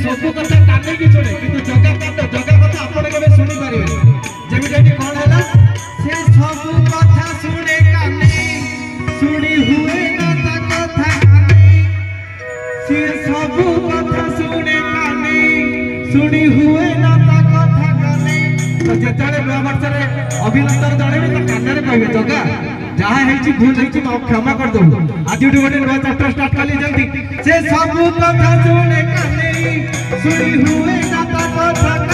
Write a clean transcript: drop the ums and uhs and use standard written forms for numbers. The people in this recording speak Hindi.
सब कथा काने की छोड़े किंतु जगा कथा आपण केबे सुनी पारिबे जेमिटाटी कोन हैला से सब कथा सुने काने सुनी हुए ना ता कथा काने से सब कथा सुने काने सुनी हुए ना ता कथा काने तो जेताले नवा वर्ष रे अभिनंदन जणेबे त कानरे कहबे जगा जहाँ है भूल है क्षमा कर दो आज गोटे नया चैप्टर स्टार्ट कर जल्दी से सब कथा सुने काने सुनी हुए ना ता कथा